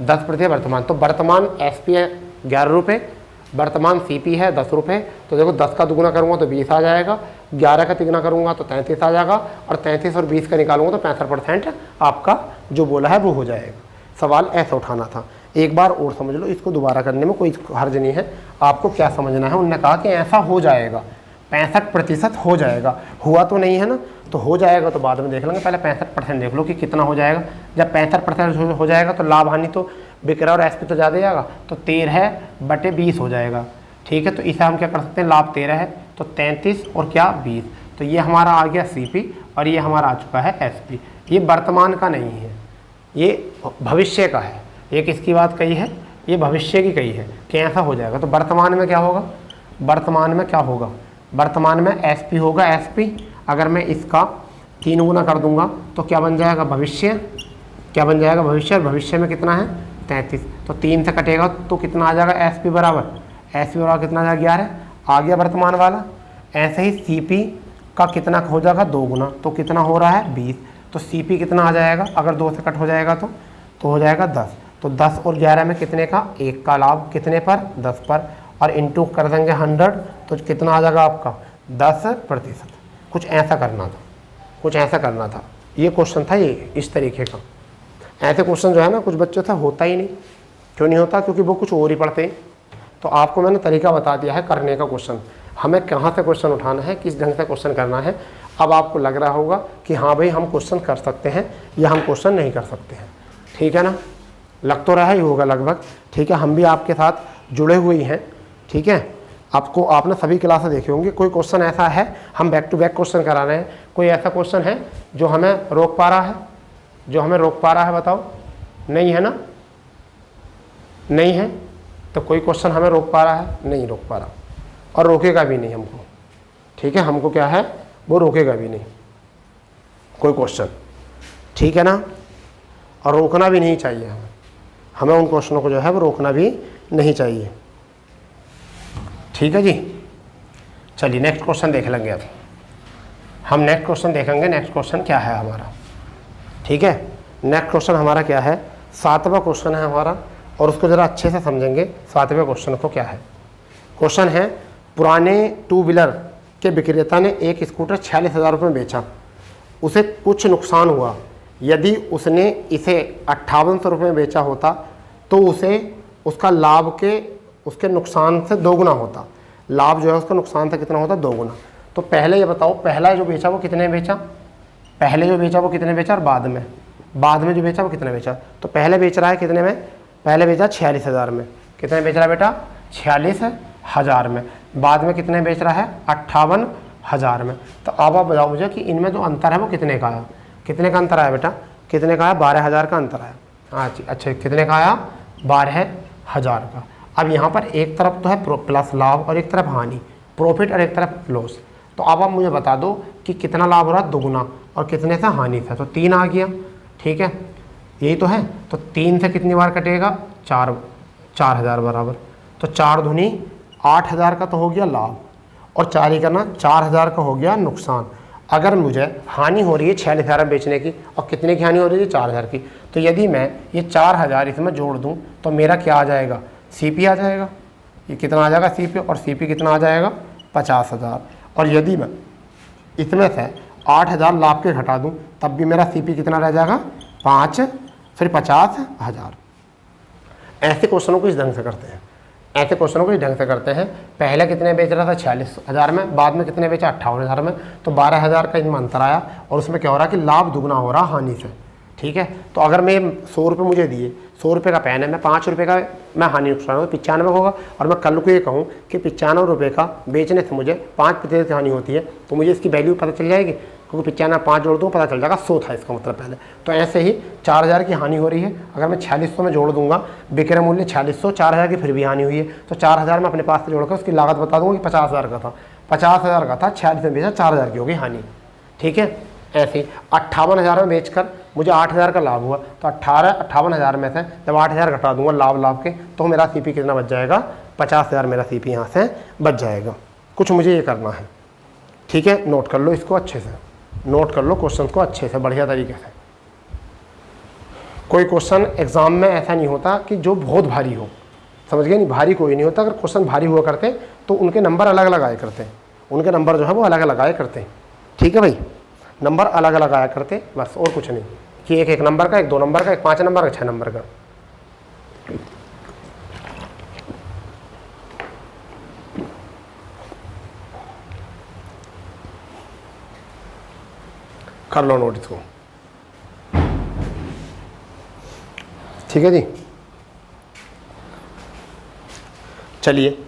10% वर्तमान। तो वर्तमान एसपी है 11 रुपये, वर्तमान सीपी है 10 रुपये, तो देखो 10 का दुगुना करूँगा तो 20 आ जाएगा, 11 का तिगुना करूँगा तो 33 आ जाएगा, और 33 और 20 का निकालूंगा तो 65% आपका जो बोला है वो हो जाएगा। सवाल ऐसा उठाना था, एक बार और समझ लो, इसको दोबारा करने में कोई हर्ज नहीं है। आपको क्या समझना है, उन्होंने कहा कि ऐसा हो जाएगा, 65% हो जाएगा, हुआ तो नहीं है ना, तो हो जाएगा तो बाद में देख लेंगे, पहले 65% देख लो कि कितना हो जाएगा। जब 65% हो जाएगा तो लाभ हानि तो विक्रय और एसपी तो ज़्यादा जाएगा, तो 13/20 हो जाएगा। ठीक है, तो इसे हम क्या कर सकते हैं, लाभ 13 है तो 33 और क्या 20, तो ये हमारा आ गया सीपी और ये हमारा आ चुका है एसपी। ये वर्तमान का नहीं है, ये भविष्य का है। ये किसकी बात कही है, ये भविष्य की कही है कि ऐसा हो जाएगा। तो वर्तमान में क्या होगा, वर्तमान में क्या होगा, वर्तमान में एसपी होगा, एसपी अगर मैं इसका 3 गुना कर दूंगा तो क्या बन जाएगा भविष्य, क्या बन जाएगा भविष्य, और भविष्य में कितना है 33, तो 3 से कटेगा तो कितना आ जाएगा एसपी बराबर, एसपी बराबर कितना आ जाएगा 11, आ गया वर्तमान वाला। ऐसे ही सीपी का कितना हो जाएगा 2 गुना, तो कितना हो रहा है 20, तो सीपी कितना आ जाएगा अगर 2 से कट हो जाएगा तो हो जाएगा 10, तो 10 और 11 में कितने का, 1 का लाभ, कितने पर 10 पर, और इंटू कर देंगे 100 तो कितना आ जाएगा आपका 10%। कुछ ऐसा करना था, कुछ ऐसा करना था, ये क्वेश्चन था ये इस तरीके का। ऐसे क्वेश्चन जो है ना कुछ बच्चों से होता ही नहीं, क्यों नहीं होता, क्योंकि वो कुछ और ही पढ़ते हैं। तो आपको मैंने तरीका बता दिया है करने का, क्वेश्चन हमें कहाँ से क्वेश्चन उठाना है, किस ढंग से क्वेश्चन करना है। अब आपको लग रहा होगा कि हाँ भाई हम क्वेश्चन कर सकते हैं या हम क्वेश्चन नहीं कर सकते हैं। ठीक है ना, लग तो रहा ही होगा लगभग। ठीक है, हम भी आपके साथ जुड़े हुए हैं। ठीक है, आपको आपने सभी क्लासेस देखे होंगे, कोई क्वेश्चन ऐसा है हम बैक टू बैक क्वेश्चन करा रहे हैं, कोई ऐसा क्वेश्चन है जो हमें रोक पा रहा है, जो हमें रोक पा रहा है, बताओ, नहीं है ना, नहीं है, तो कोई क्वेश्चन हमें रोक पा रहा है, नहीं रोक पा रहा, और रोकेगा भी नहीं हमको। ठीक है, हमको क्या है वो रोकेगा भी नहीं कोई क्वेश्चन। ठीक है ना, और रोकना भी नहीं चाहिए हमें उन क्वेश्चनों को जो है वो रोकना भी नहीं चाहिए। ठीक है जी, चलिए नेक्स्ट क्वेश्चन देख लेंगे। अब हम नेक्स्ट क्वेश्चन देखेंगे, नेक्स्ट क्वेश्चन क्या है हमारा। ठीक है, नेक्स्ट क्वेश्चन हमारा क्या है, 7वां क्वेश्चन है हमारा, और उसको ज़रा अच्छे से समझेंगे 7वें क्वेश्चन को क्या है। क्वेश्चन है, पुराने 2 व्हीलर के विक्रेता ने एक स्कूटर 46,000 रुपये में बेचा, उसे कुछ नुकसान हुआ, यदि उसने इसे 5800 रुपये में बेचा होता तो उसे उसका लाभ के उसके नुकसान से 2 गुना होता, लाभ जो है उसका नुकसान से कितना होता 2 गुना। तो पहले ये बताओ, पहला जो बेचा वो कितने बेचा, पहले जो बेचा वो कितने बेचा, और बाद में जो बेचा वो कितने बेचा। तो पहले बेच रहा है कितने में, पहले बेचा 46,000 में, कितने बेच रहा है बेटा 46,000 में, बाद में कितने बेच रहा है 58,000 में। तो अब आप बताओ मुझे कि इनमें जो अंतर है वो कितने का आया, कितने का अंतर आया बेटा, कितने का आया 12,000 का अंतर आया। हाँ जी, अच्छा कितने का आया 12,000 का। अब यहाँ पर एक तरफ तो है प्लस लाभ और एक तरफ हानि, प्रॉफिट, और एक तरफ लॉस। तो अब आप मुझे बता दो कि कितना लाभ हो रहा है 2 गुना और कितने से हानि से, तो 3 आ गया। ठीक है, यही तो है, तो 3 से कितनी बार कटेगा 4,000 बराबर, तो 4 दूनी 8,000 का तो हो गया लाभ, और 4 ही करना 4,000 का हो गया नुकसान। अगर मुझे हानि हो रही है 46,000 बेचने की, और कितने की हानि हो रही है 4,000 की, तो यदि मैं ये 4,000 इसमें जोड़ दूं तो मेरा क्या आ जाएगा, सीपी आ जाएगा। ये कितना आ जाएगा सीपी, और सीपी कितना आ जाएगा 50,000। और यदि मैं इसमें से 8,000 लाभ के घटा दूं तब भी मेरा सीपी कितना रह जाएगा 50,000। ऐसे क्वेश्चनों को इस ढंग से करते हैं, ऐसे क्वेश्चनों को इस ढंग से करते हैं। पहले कितने बेच रहा था 46,000 में, बाद में कितने बेचा 58,000 में, तो 12,000 का इनमें अंतर आया और उसमें क्या हो रहा है कि लाभ दुगना हो रहा हानि से। ठीक है, तो अगर मैं 100 रुपये मुझे दिए, 100 रुपये का पेन है, मैं 5 रुपये का मैं हानि नुकसान हो 95 होगा, और मैं कल को ये कहूँ कि 95 रुपये का बेचने से मुझे 5% हानि होती है, तो मुझे इसकी वैल्यू पता चल जाएगी, क्योंकि 95 5 जोड़ दूँ पता चल जाएगा 100 था इसका मतलब पहले। तो ऐसे ही 4,000 की हानि हो रही है, अगर मैं 4600 में जोड़ दूंगा, विक्रय मूल्य 4600, 4,000 की फिर भी हानि हुई है, तो 4,000 में अपने पास से जोड़कर उसकी लागत बता दूंगा कि 50,000 का था, 50,000 का था, 46 में बेचा, 4,000 की होगी हानि। ठीक है, ऐसे ही 58,000 में बेचकर मुझे 8,000 का लाभ हुआ, तो 58,000 में से जब 8,000 घटा दूंगा लाभ के, तो मेरा सीपी कितना बच जाएगा 50,000 मेरा सीपी यहाँ से बच जाएगा। कुछ मुझे ये करना है। ठीक है, नोट कर लो इसको अच्छे से, नोट कर लो क्वेश्चन को अच्छे से बढ़िया तरीके से। कोई क्वेश्चन एग्जाम में ऐसा नहीं होता कि जो बहुत भारी हो, समझ गए नहीं, भारी कोई नहीं होता। अगर क्वेश्चन भारी हुआ करते तो उनके नंबर अलग अलग आया करते हैं, उनके नंबर जो है वो अलग अलग आया करते हैं। ठीक है भाई, नंबर अलग अलग आया करते बस, और कुछ नहीं कि एक नंबर का, एक 2 नंबर का, एक 5 नंबर का, 6 नंबर का। कर लो नोट इसको। ठीक है जी, चलिए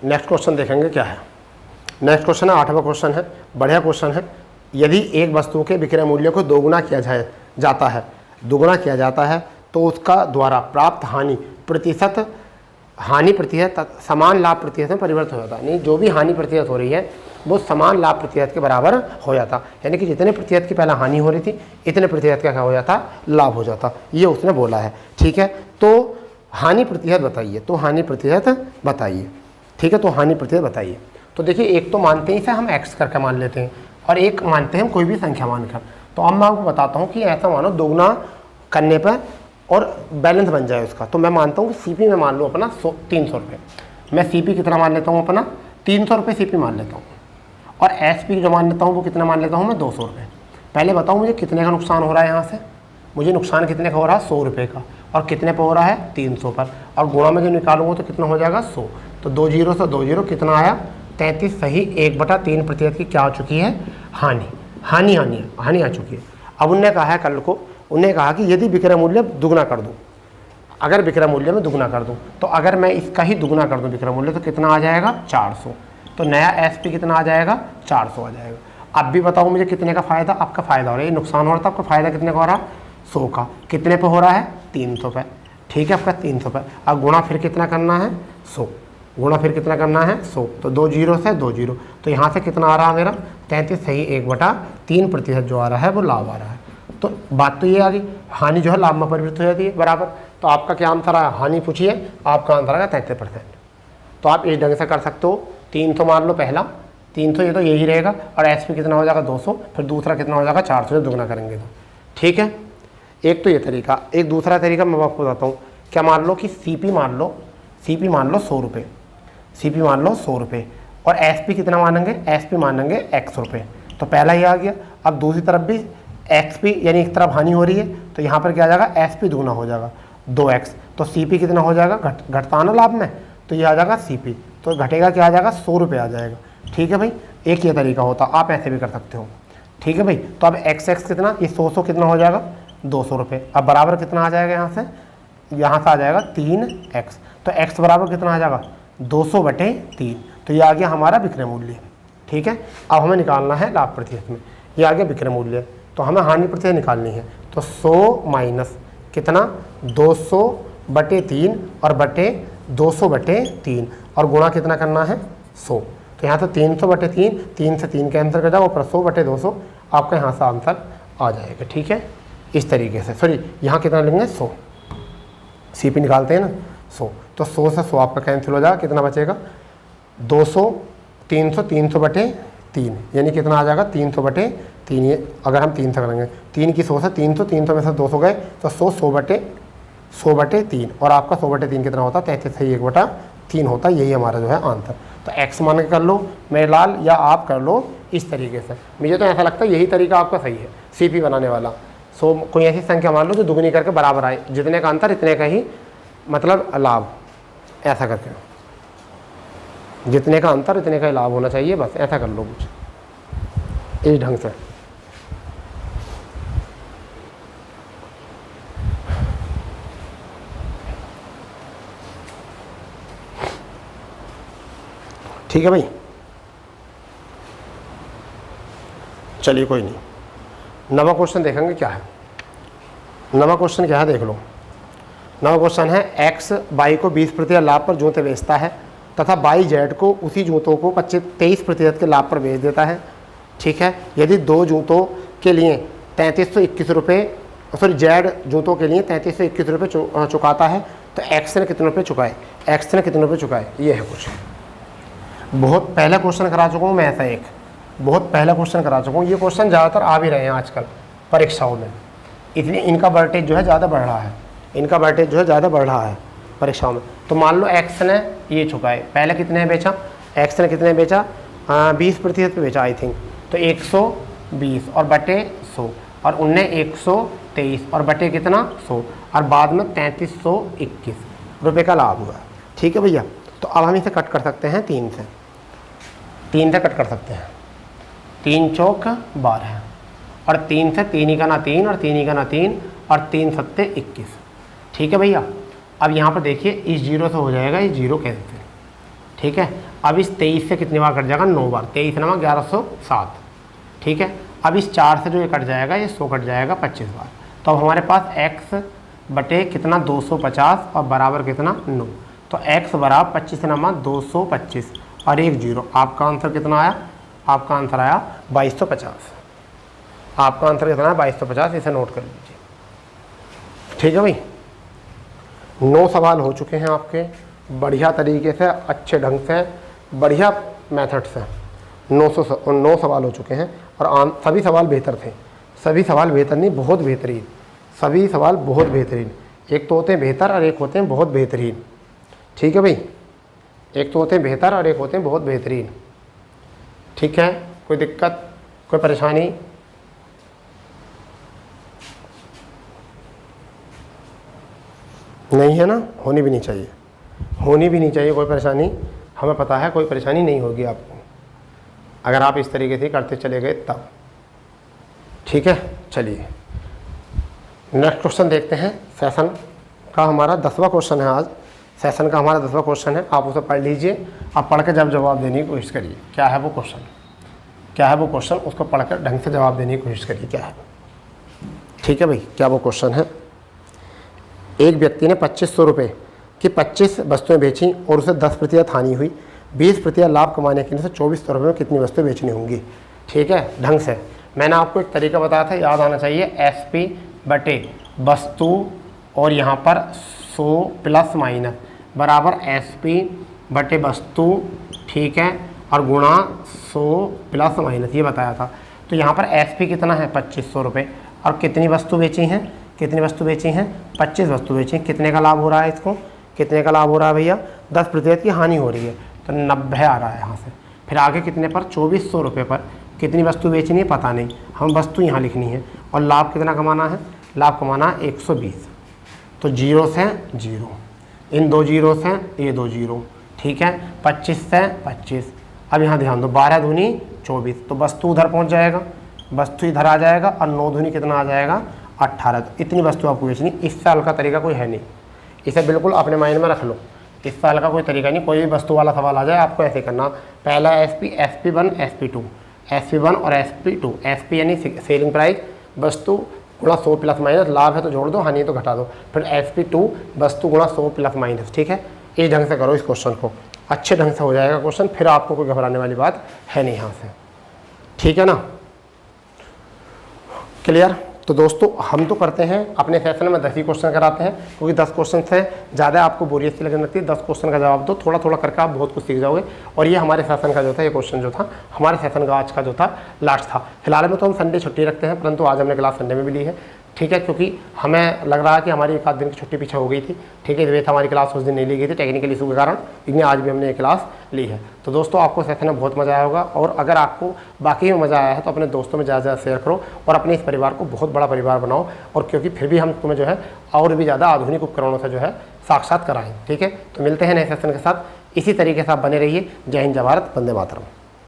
नेक्स्ट क्वेश्चन देखेंगे क्या है। नेक्स्ट क्वेश्चन है 8वां क्वेश्चन है, बढ़िया क्वेश्चन है। यदि एक वस्तु के विक्रय मूल्य को दोगुना किया जाता है तो उसका द्वारा प्राप्त हानि प्रतिशत समान लाभ प्रतिशत में परिवर्तित हो जाता है। नहीं, जो भी हानि प्रतिशत हो रही है वो समान लाभ प्रतिशत के बराबर हो जाता, यानी कि जितने प्रतिशत की पहले हानि हो रही थी इतने प्रतिशत का क्या हो जाता, लाभ हो जाता, ये उसने बोला है। ठीक है, तो हानि प्रतिशत बताइए, तो हानि प्रतिशत बताइए। ठीक है, तो हानि प्रतिशत बताइए। तो देखिए, एक तो मानते हैं इसे हम x करके मान लेते हैं, और एक मानते हैं हम कोई भी संख्या मानकर। तो अब मैं आपको बताता हूँ कि ऐसा मानो दोगुना करने पर और बैलेंस बन जाए उसका। तो मैं मानता हूँ कि सीपी में मान लूँ अपना 300 रुपये, मैं सीपी कितना मान लेता हूँ अपना 300 रुपये सीपी मान लेता हूँ, और एसपी जो मान लेता हूँ वो कितना मान लेता हूँ मैं 200 रुपये। पहले बताओ मुझे कितने का नुकसान हो रहा है, यहाँ से मुझे नुकसान कितने का हो रहा है 100 रुपये का, और कितने पर हो रहा है 300 पर, और गुणा में जो निकालूंगा तो कितना हो जाएगा 100। तो 2 0 से 2 0 कितना आया 33, सही 1/3% की क्या हो चुकी है हानि आ चुकी है। अब उनने कहा है कल को, उन्हें कहा कि यदि विक्रय मूल्य दुगना कर दूं, अगर विक्रय मूल्य में दुगना कर दूं, तो अगर मैं इसका ही दुगना कर दूं विक्रय मूल्य, तो कितना आ जाएगा 400। तो नया एसपी कितना आ जाएगा 400 आ जाएगा। अब भी बताओ मुझे कितने का फायदा, आपका फायदा हो रहा है, ये नुकसान हो रहा था, आपका फायदा कितने का हो रहा है 100 का, कितने पे हो रहा है 300 पे। ठीक है, आपका 300 पे। अब गुणा फिर कितना करना है 100, गुणा फिर कितना करना है 100, तो 2 0 से 2 0, तो यहाँ से कितना आ रहा है मेरा 33, सही 1/3% जो आ रहा है वो लाभ आ रहा है। तो बात तो ये आ गई, हानि जो है लाभ में परिवर्तित हो जाती है बराबर। तो आपका क्या आंसर आया, हानि पूछिए, आपका आंसर आएगा 33%। तो आप इस ढंग से कर सकते हो, 300 मान लो पहला 300, ये तो यही रहेगा, और एसपी कितना हो जाएगा 200, फिर दूसरा कितना हो जाएगा 400 से दुगना करेंगे तो। ठीक है, एक तो ये तरीका। एक दूसरा तरीका मैं आपको बताता हूँ, क्या मान लो कि सीपी मान लो 100 रुपये, सीपी मान लो 100 रुपये, और एसपी कितना मानेंगे, एसपी मानेंगे x रुपये। तो पहला ही आ गया। अब दूसरी तरफ भी एक्सपी, यानी एक तरफ हानि हो रही है, तो यहाँ पर क्या आ जाएगा एसपी दुगना हो जाएगा 2x, तो सीपी कितना हो जाएगा, घटता ना लाभ में, तो ये आ जाएगा सीपी, तो घटेगा क्या आ जाएगा 100 रुपये आ जाएगा। ठीक है भाई, एक ये तरीका होता, आप ऐसे भी कर सकते हो। ठीक है भाई, तो अब x कितना, ये 100 कितना हो जाएगा 200 रुपये। अब बराबर कितना आ जाएगा, यहाँ से आ जाएगा 3x, तो x बराबर कितना आ जाएगा 200/3, तो ये आ गया हमारा विक्रय मूल्य। ठीक है, अब हमें निकालना है लाभ प्रतिशत में, ये आ गया विक्रय मूल्य, तो हमें हानि प्रतिशत निकालनी है। तो 100 माइनस कितना 200/3 और बटे 200/3, और गुणा कितना करना है 100, तो यहाँ तो 300/3, 3 से 3 कैंसिल कर जाओ, ऊपर 100/200, आपका यहाँ से आंसर आ जाएगा। ठीक है, इस तरीके से, सॉरी यहाँ कितना लेंगे 100, सीपी निकालते हैं ना 100, तो 100 से 100 आपका कैंसिल हो जाएगा, कितना बचेगा 200, 300, 300/3, यानी कितना आ जाएगा 300/3। ये अगर हम 3 से करेंगे, 3 की 100 से 300, 300 में से 200 गए, तो 100/3, और आपका 100/3 कितना होता है 33, 1/3 होता है, यही हमारा जो है आंसर। तो x मान के कर लो मेरे लाल, या आप कर लो इस तरीके से। मुझे तो ऐसा लगता है यही तरीका आपका सही है CP बनाने वाला। सो कोई ऐसी संख्या मान लो जो दुगुनी करके बराबर आए, जितने का अंतर इतने का ही मतलब लाभ, ऐसा करके जितने का अंतर इतने का ही लाभ होना चाहिए, बस ऐसा कर लो कुछ इस ढंग से। ठीक है भाई, चलिए कोई नहीं। नवा क्वेश्चन देखेंगे क्या है। नवा क्वेश्चन क्या है देख लो। नवा क्वेश्चन है x y को 20% लाभ पर जूते बेचता है तथा y z को उसी जूतों को 23% के लाभ पर बेच देता है। ठीक है, यदि दो जूतों के लिए 3321 रुपये, सॉरी z जूतों के लिए 3321 रुपये चुकाता है तो x ने कितने रुपये चुकाए, x ने कितने रुपये चुकाए, ये है कुछ। बहुत पहला क्वेश्चन करा चुका हूँ मैं ऐसा एक, बहुत पहला क्वेश्चन करा चुका हूँ। ये क्वेश्चन ज़्यादातर आ भी रहे हैं आजकल परीक्षाओं में, इसलिए इनका वर्टेज जो है ज़्यादा बढ़ रहा है, इनका वर्टेज जो है ज़्यादा बढ़ रहा है परीक्षाओं में। तो मान लो x ने ये चुकाए, पहले कितने बेचा, x ने कितने बेचा 20% पे बेचा आई थिंक, तो 120 और बटे 100, और उनने 123 और बटे कितना 100, और बाद में 3321 रुपये का लाभ हुआ। ठीक है भैया, तो अब हम इसे कट कर सकते हैं 3 से, 3 से कट कर सकते हैं। 3 चौक 12 और 3 से 3 ही का ना 3 और 3 ही का ना 3 और 3 सत्ते 21। ठीक है भैया, अब यहाँ पर देखिए इस 0 से हो जाएगा ये 0 कैंसिल। ठीक है, अब इस 23 से कितनी बार कट जाएगा, 9 बार, 23 नमा 1107। ठीक है, अब इस 4 से जो ये कट जाएगा ये 100 कट जाएगा 25 बार। तो अब हमारे पास x बटे कितना 250 और बराबर कितना 9, तो x बराबर 25 नमा 225 और 1 0। आपका आंसर कितना आया, आपका आंसर आया 2250। आपका आंसर कितना है 2250, इसे नोट कर लीजिए। ठीक है भाई, 9 सवाल हो चुके हैं आपके बढ़िया तरीके से, अच्छे ढंग से, बढ़िया मेथड से 9 सवाल हो चुके हैं और सभी सवाल बेहतर थे। सभी सवाल बेहतर नहीं, बहुत बेहतरीन, सभी सवाल बहुत बेहतरीन। एक तो होते हैं बेहतर और एक होते हैं बहुत बेहतरीन। ठीक है भाई, एक तो होते हैं बेहतर और एक होते हैं बहुत बेहतरीन। ठीक है, कोई दिक्कत, कोई परेशानी? नहीं है ना, होनी भी नहीं चाहिए, होनी भी नहीं चाहिए कोई परेशानी। हमें पता है कोई परेशानी नहीं होगी आपको अगर आप इस तरीके से करते चले गए तब। ठीक है, चलिए नेक्स्ट क्वेश्चन देखते हैं। सेशन का हमारा 10वां क्वेश्चन है आज, सेशन का हमारा 10वां क्वेश्चन है। आप उसे पढ़ लीजिए, आप पढ़ के जब जवाब देने की कोशिश करिए। क्या है वो क्वेश्चन, क्या है वो क्वेश्चन, उसको पढ़कर ढंग से जवाब देने की कोशिश करिए क्या है। ठीक है भाई, क्या वो क्वेश्चन है। एक व्यक्ति ने 2500 रुपये की 25 वस्तुएं बेची और उसे 10% हानि हुई। 20% लाभ कमाने के लिए उसे 2400 रुपये में कितनी वस्तुएं बेचनी होंगी। ठीक है, ढंग से मैंने आपको एक तरीका बताया था, याद आना चाहिए। SP बटे वस्तु और यहाँ पर 100 प्लस माइनस बराबर SP बटे वस्तु, ठीक है, और गुणा 100 प्लस माइनस, ये बताया था। तो यहाँ पर SP कितना है 2500 रुपये, और कितनी वस्तु बेची हैं, कितनी वस्तु बेची हैं 25 वस्तु बेची हैं। कितने का लाभ हो रहा है, इसको कितने का लाभ हो रहा है भैया, 10% की हानि हो रही है, तो 90 आ रहा है यहाँ से। फिर आगे कितने पर 2400 रुपये पर कितनी वस्तु बेचनी है पता नहीं, हम वस्तु यहाँ लिखनी है, और लाभ कितना कमाना है, लाभ कमाना 120। तो 0 से 0, इन 2 0 से ये 2 0, ठीक है, 25 से 25। अब यहाँ ध्यान दो, 12 दूनी 24, तो वस्तु उधर पहुँच जाएगा, वस्तु इधर आ जाएगा, और 9 दूनी कितना आ जाएगा 18। तो इतनी वस्तु आपको बेचनी। इस साल का तरीका कोई है नहीं, इसे बिल्कुल अपने माइंड में रख लो। इस साल का कोई तरीका नहीं, कोई भी वस्तु वाला सवाल आ जाए आपको ऐसे करना। पहला SP, SP1, SP2, SP1 और SP2। SP यानी सेलिंग प्राइस, वस्तु गुणा 100 प्लस माइनस, लाभ है तो जोड़ दो, हानि है तो घटा दो, फिर SP2 वस्तु गुणा 100 प्लस माइनस। ठीक है, इस ढंग से करो इस क्वेश्चन को, अच्छे ढंग से हो जाएगा क्वेश्चन, फिर आपको कोई घबराने वाली बात है नहीं यहाँ से। ठीक है ना, क्लियर। तो दोस्तों हम तो करते हैं अपने सेशन में 10 ही क्वेश्चन कराते हैं, क्योंकि 10 क्वेश्चन से ज़्यादा आपको बोरियत सी लगने लगती है। 10 क्वेश्चन का जवाब दो, थोड़ा थोड़ा करके आप बहुत कुछ सीख जाओगे। और ये हमारे सेशन का जो था, ये क्वेश्चन जो था हमारे सेशन का आज का जो था लास्ट था। फिलहाल में तो हम संडे छुट्टी रखते हैं, परंतु आज हमने क्लास संडे में भी ली है। ठीक है, क्योंकि हमें लग रहा है कि हमारी एक आध दिन की छुट्टी पीछे हो गई थी। ठीक है, इस वजह से हमारी क्लास उस दिन नहीं ली गई थी टेक्निकल इशू के कारण, लेकिन आज भी हमने ये क्लास ली है। तो दोस्तों आपको सेशन में बहुत मज़ा आया होगा, और अगर आपको बाकी में मज़ा आया है तो अपने दोस्तों में ज़्यादा शेयर करो और अपने इस परिवार को बहुत बड़ा परिवार बनाओ, और क्योंकि फिर भी हम तुम्हें जो है और भी ज़्यादा आधुनिक उपकरणों से जो है साक्षात कराएं। ठीक है, तो मिलते हैं नए सेशन के साथ, इसी तरीके से आप बने रहिए। जय हिंद, जय भारत, वंदे मातरम।